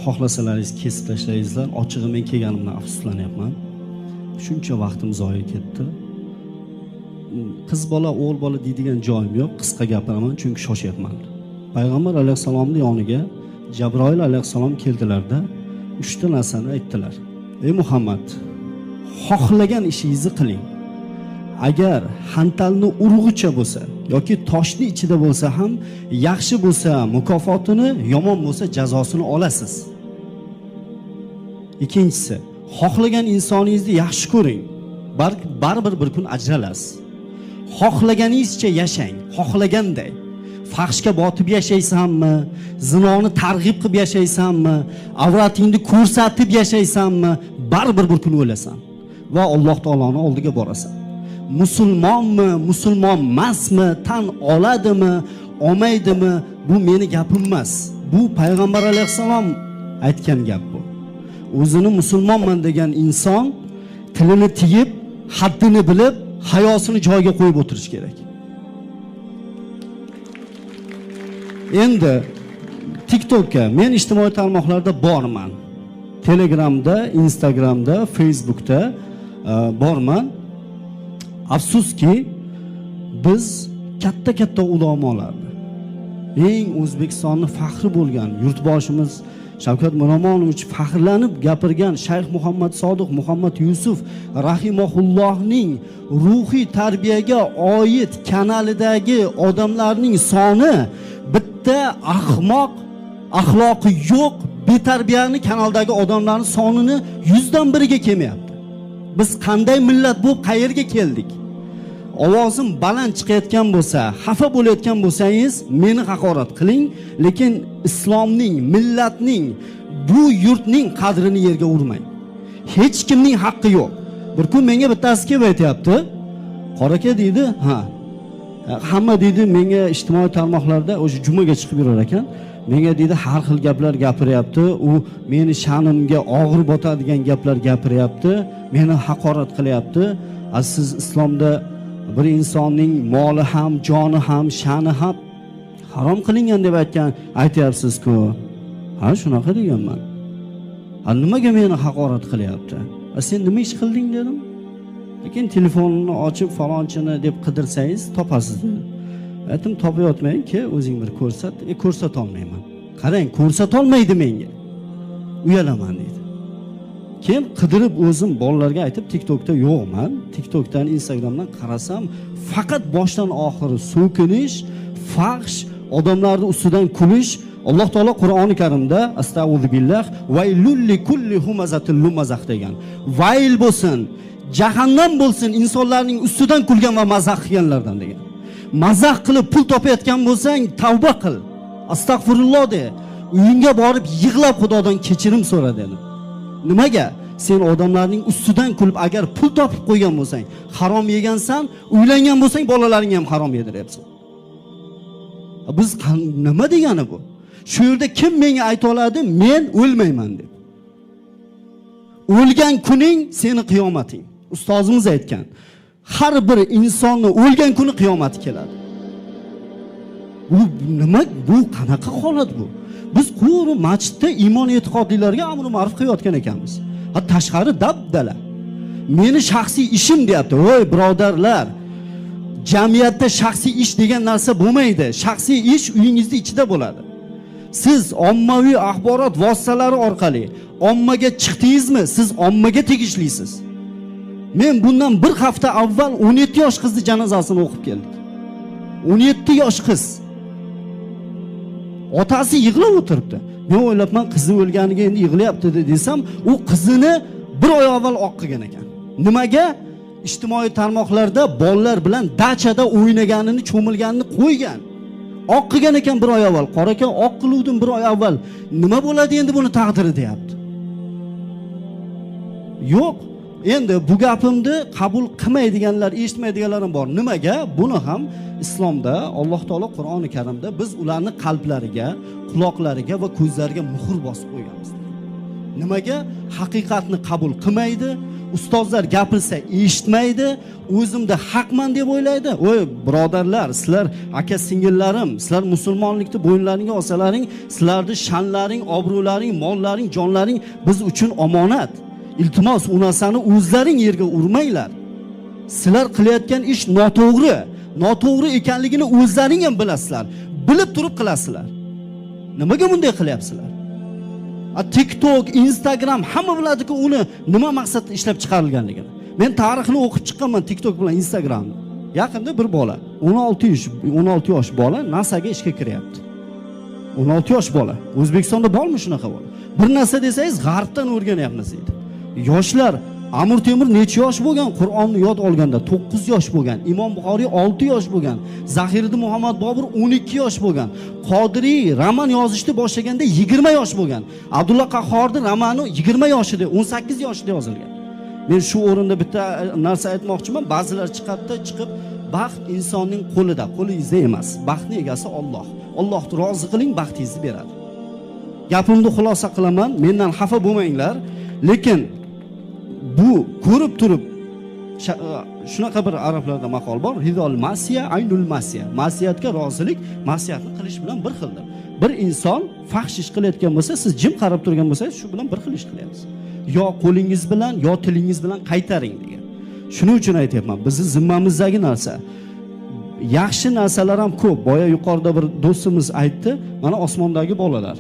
xohlasalaringiz kesib tashlaysizlar. Ochig'i men kelganimdan afsuslanyapman. Shuncha vaqtim zoya ketdi. Qiz bola, o'g'il bola deydigan joyim yo'q. Qisqa gapiraman chunki shoshyapman. Payg'ambar alayhisalomning yoniga Jabroil alayhisalom keldilarda 3 ta narsani aytdilar. Ey Muhammad, xohlagan ishingizni qiling. Agar hantalni urg'icha bo'lsa yoki toshni ichida bo'lsa ham yaxshi bo'lsa mukofotini, yomon bo'lsa jazosini olasiz. Ikkinchisi, xohlagan insoningizni yaxshi ko'ring. Baribir bir kun ajralasiz. Xohlaganingizcha yashang, xohlaganday. Fahshga botib yashaysanmi, zinoni targ'ib qilib yashaysanmi, avratingni ko'rsatib yashaysanmi, baribir bir kun o'lasan va Alloh taoloning oldiga borasan. Musulmonmi, musulmon emasmi, tan oladimi, olmaydimi, bu meni gapim emas. Bu payg'ambar alayhisalom aytgan gap bu. O'zini musulmonman degan inson tilini tiyib, haddini bilib, hayosini joyiga qo'yib o'tirish kerak. Endi TikTokka men ijtimoiy tarmoqlarda borman. Telegramda, Instagramda, Facebookda borman. Afsuski biz katta ulamolarni, eng O'zbekistonning faxri bo'lgan yurtboshimiz Shavkat Miromonovich faxrlanib gapirgan Shayx Muhammad Sodiq Muhammad Yusuf rahimahullohning ruhiy tarbiyaga oid kanalidagi odamlarning soni bitta ahmoq, axloqi yo'q, betarbiyani kanaldagi odamlarning sonini 100dan biriga kelmayapti. Biz qanday millat bo'lib qayerga keldik? Ovozim baland chiqayotgan bo'lsa, xafa bo'layotgan bo'lsangiz, meni haqorat qiling, lekin islomning, millatning, bu yurtning qadrini yerga urmang. Hech kimning haqqi yo'q. Bir kun menga bittasi kelib aytayapti. Qoraka deydi, hamma deydi menga ijtimoiy tarmoqlarda o'sha jumaga chiqib yurar ekan. Menga deydi har xil gaplar gapiryapti, u meni sha'nimga og'ir botadigan gaplar gapiryapti, meni haqorat qilyapti. Siz islomda bir insonning moli ham, joni ham, sha'ni ham harom qilingan deb aytyapsiz-ku. Ha, shunaqa deganman. Nimaga meni haqorat qilyapti? Sen nima ish qilding dedim. Lekin telefonini ochib falonchini deb qidirsangiz topasiz dedi. Aytdim, topayotmayman-ki, o'zing bir ko'rsat. Ko'rsata olmayman. Qarang, ko'rsata olmaydi menga. Uyalaman dedi. Keyin qidirib o'zim bolalarga aytib TikTokda yo'qman. TikTokdan, Instagramdan qarasam, faqat boshdan oxiri so'kinish, fahsh, odamlarning ustidan kulish. Alloh taolo Qur'oni Karimda astag'firullah vaylul likulli humazatil lumazah degan. Vayl bo'lsin, jahannam bo'lsin insonlarning ustidan kulgan va mazax qilganlardan degan. Mazax qilib pul topayotgan bo'lsang, tavba qil. Astagfirullah de. Uyingga borib yig'lab Xudodan kechirim so'ra dedi. Nimaga? Sen odamlarning ustidan kulib agar pul topib qo'ygan bo'lsang, harom yegansan, uylangan bo'lsang, bolalaringga ham harom yediryapsan. Biz nima degani bu? Shu yerda kim menga ayta oladi, men o'lmayman deb. O'lgan kuning seni qiyomating. Ustozimiz aytgan. Har bir insonni o'lgan kuni qiyomati keladi. Bu nima? Bu qanaqa holat bu? Biz quri masjidda iymon e'tiqodlilarga amr ma'ruf qilayotgan ekanmiz. Ha, tashqari dabdala. Meni shaxsiy ishim deyapti. Voy birodarlar, jamiyatda shaxsiy ish degan narsa bo'lmaydi. Shaxsiy ish uyingizning ichida bo'ladi. Siz ommaviy axborot vositalari orqali ommaga chiqdingizmi? Siz ommaga tegishlisiz. Men bundan bir hafta avval 17 yosh qizni janozasini o'qib keldik. 17 yosh qiz. Otasi yig'lab o'tiribdi. Men o'ylabman, qizi o'lganiga endi yig'layapti desam, u qizini bir oy avval oq qilgan ekan. Nimaga? Ijtimoiy tarmoqlarda bolalar bilan dachada o'ynaganini, cho'milganini qo'ygan. Oq qilgan ekan bir oy avval. Qoraka oq qiluvdim bir oy avval. Nima bo'ladi endi buni taqdiri deyapti. Yo'q. Endi bu gapimni qabul qilmaydiganlar, eshitmaydiganlarim bor. Nimaga? Buni ham islomda Alloh taolo Qur'oni Karimda biz ularni qalblariga, quloqlariga va ko'zlariga muhr bosib qo'yganmiz. Nimaga? Haqiqatni qabul qilmaydi, ustozlar gapirsa eshitmaydi, o'zimda haqman deb o'ylaydi. Voy birodarlar, sizlar aka singillarim, sizlar musulmonlikni bo'yinlaringga olsalaring, sizlarning sha'nlaring, obro'laring, mollaring, jonlaring biz uchun omonat. Iltimos, u narsani o'zlaring yerga urmanglar. Sizlar qilayotgan ish noto'g'ri. Noto'g'ri ekanligini o'zlaring ham bilasizlar. Bilib turib qilasizlar. Nimaga bunday qilyapsizlar? TikTok, Instagram hamma biladiki uni nima maqsadda ishlab chiqarilganligini. Men tarixini o'qib chiqqanman TikTok bilan Instagramni. Yaqinda bir bola, 16 yosh bola NASAga ishga kiryapti. 16 yosh bola. O'zbekistonda bormi shunaqa bola? Bir narsa desangiz g'arbdan o'rganyapmiz deydi. Yoshlar Amir Temur necha yosh bo'lgan? Qur'onni yod olganda 9 yosh bo'lgan. Imom Buxoriy 6 yosh bo'lgan. Zahiriddin Muhammad Bobur 12 yosh bo'lgan. Qodiriy roman yozishni boshlaganda 20 yosh bo'lgan. Abdulla Qahhorning romani 20 yoshida, 18 yoshida yozilgan. Men shu o'rinda bitta narsa aytmoqchiman. Ba'zilar chiqib baxt insonning qo'lida, qo'lingizda emas. Baxtning egasi Alloh. Allohni rozi qiling, baxtingizni beradi. Gapimni xulosa qilaman, mendan xafa bo'lmanglar, lekin bu ko'rib turib shunaqa bir arablarda maqol bor. Ridol masiya, aynul masiya. Masiyatga rozilik, masiyatni qilish bilan bir xildir. Bir inson fahsh ish qilayotgan bo'lsa, siz jim qarab turgan bo'lsangiz, shu bilan bir xil ish qilyapsiz. Yo qo'lingiz bilan, yo tilingiz bilan qaytaring degan. Shuning uchun aytayapman, bizning zimmamizdagi narsa. Yaxshi narsalar ham ko'p. Boya yuqorida bir do'stimiz aytdi, mana osmondagi bolalar.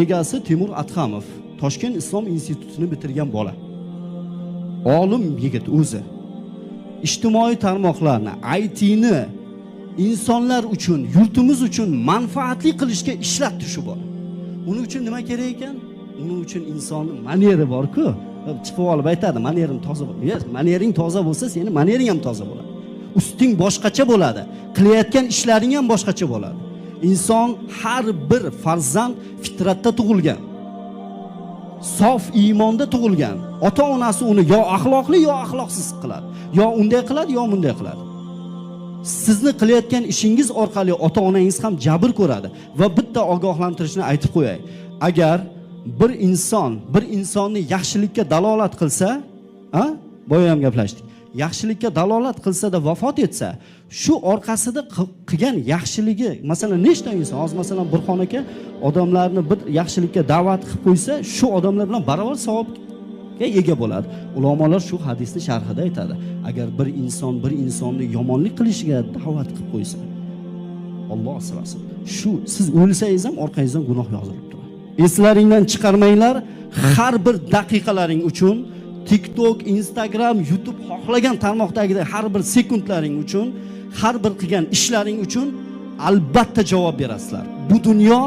Egasi Timur Atxamov, Toshkent Islom institutini bitirgan bola. Olim yigit o'zi. Ijtimoiy tarmoqlarni, ITni insonlar uchun, yurtimiz uchun manfaatli qilishga ishlatdi shu bola. Uning uchun nima kerak ekan? Uning uchun insonning maneri bor-ku. Chiqib olib aytadi, manerim toza bo'l. Yes, manering toza bo'lsa, sening manering ham toza bo'ladi. Usting boshqacha bo'ladi. Qilayotgan ishlaring ham boshqacha bo'ladi. Inson har bir farzand fitratda tug'ilgan. Sof iymonda tug'ilgan. Ota-onasi uni yo axloqli yo axloqsiz qiladi. Yo unday qiladi, yo bunday qiladi. Sizni qilayotgan ishingiz orqali ota-onangiz ham jabr ko'radi va bitta ogohlantirishni aytib qo'yay. Agar bir insonni yaxshilikka dalolat qilsa, boya ham gaplashdik. Yaxshilikka dalolat qilsa-da vafot etsa, shu orqasida qilgan yaxshiligi, masalan, nechta inson, hozir masalan Burxon aka odamlarni bir yaxshilikka da'vat qilib qo'ysa, shu odamlar bilan barobar savobga ega bo'ladi. Ulamolar shu hadisni sharhida aytadi. Agar bir insonni yomonlik qilishiga da'vat qilib qo'ysa, Alloh asrasin. Shu siz o'lsangiz ham orqangizdan gunoh yozilib turadi. Eslaringdan chiqarmanglar, har bir daqiqalaring uchun TikTok, Instagram, YouTube xohlagan tarmoqdagidek har bir sekundlaring uchun, har bir qilgan ishlaring uchun albatta javob berasizlar. Bu dunyo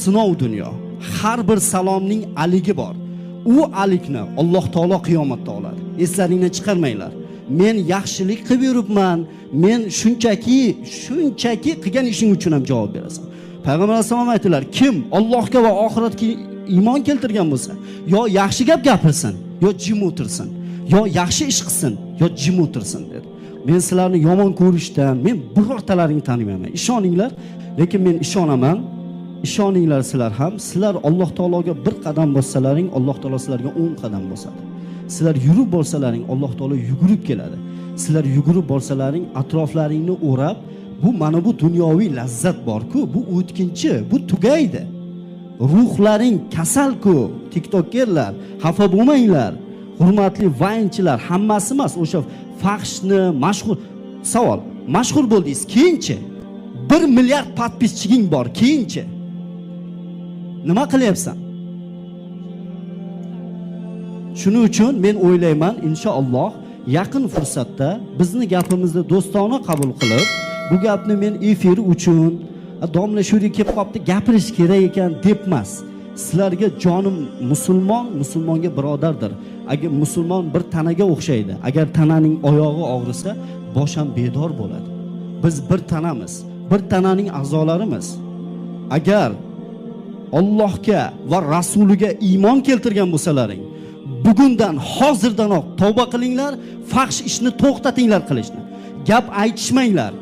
sinov dunyo. Har bir salomning aligi bor. U alikni Alloh taolo qiyomatda oladi. Eslaringdan chiqarmanglar. Men yaxshilik qilib yuribman. Men shunchaki qilgan ishing uchun ham javob berasan. Payg'ambar sollallohu alayhi vasallam aytdilar, kim Allohga va oxiratga iymon keltirgan bo'lsa, yo yaxshi gap gapirsin, yo jim o'tirsin, yo yaxshi ish qilsin, yo jim o'tirsin dedi. Men sizlarni yomon ko'rishdan men birortalaringni tanimayman. Ishoninglar, lekin men ishonaman. Ishoninglar sizlar ham, sizlar Alloh taologa bir qadam bossalaring, Alloh taolo sizlarga 10 qadam bosadi. Sizlar yurib borsalaring, Alloh taolo yugurib keladi. Sizlar yugurib borsalaring, atroflaringni o'rab, bu mana bu dunyoviy lazzat bor-ku, bu o'tkinchi, bu tugaydi. Ruhlaring kasal-ku, TikTokerlar, xafa bo'lmanglar. Hurmatli vaynchilar, hammasi emas, o'sha fahshni mashhur savol. Mashhur bo'ldingiz, keyinchi 1 milliard podpischiging bor, keyinchi nima qilyapsan? Shuning uchun men o'ylayman, inshaalloh yaqin fursatda bizni gapimizni do'stona qabul qilib, bu gapni men efir uchun domla shu yerga kelib qopti, gapirish kerak ekan deb emas. Sizlarga jonim musulmonga birodardir. Agar musulmon bir tanaga o'xshaydi. Agar tananing oyog'i og'risa, bosh ham bedor bo'ladi. Biz bir tanamiz, bir tananing a'zolarimiz. Agar Allohga va rasuliga iymon keltirgan bo'lsalaring, bugundan hozirdanoq tavba qilinglar, fahsh ishni to'xtatinglar qilishni. Gap aytishmanglar.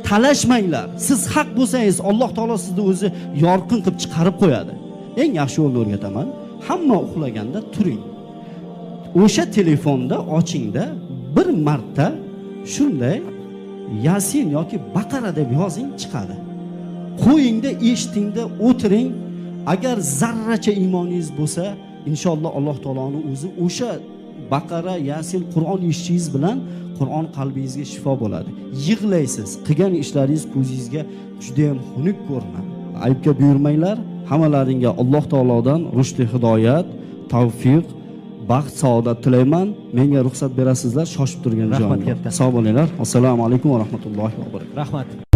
Talashmanglar. Siz haq bo'lsangiz, Alloh taolo sizni o'zi yorqin qilib chiqarib qo'yadi. Eng yaxshi yo'lni o'rgataman. Hamma uxlaganda turing. o'sha telefonda ochingda bir marta shunday Yasin yoki Baqara deb yozing chiqadi. Qo'yingda, eshitingda o'tiring. Agar zarracha iymoningiz bo'lsa, inshaalloh Alloh taoloning o'zi o'sha Baqara, Yasin, Qur'on eshitishingiz bilan Qur'on qalbingizga shifo bo'ladi. Yig'laysiz, qilgan ishlaringiz ko'zingizga juda ham xunuk ko'rinadi. Aybga buyurmanglar. Hammalaringga Alloh taolodan rushdi hidoyat, tavfiq, baxt, saodat tilayman. Menga ruxsat berasizlar, shoshib turgan joyim. Rahmat katta. Sog' bo'linglar. Assalomu alaykum va rahmatullohi va barakatuh. Rahmat.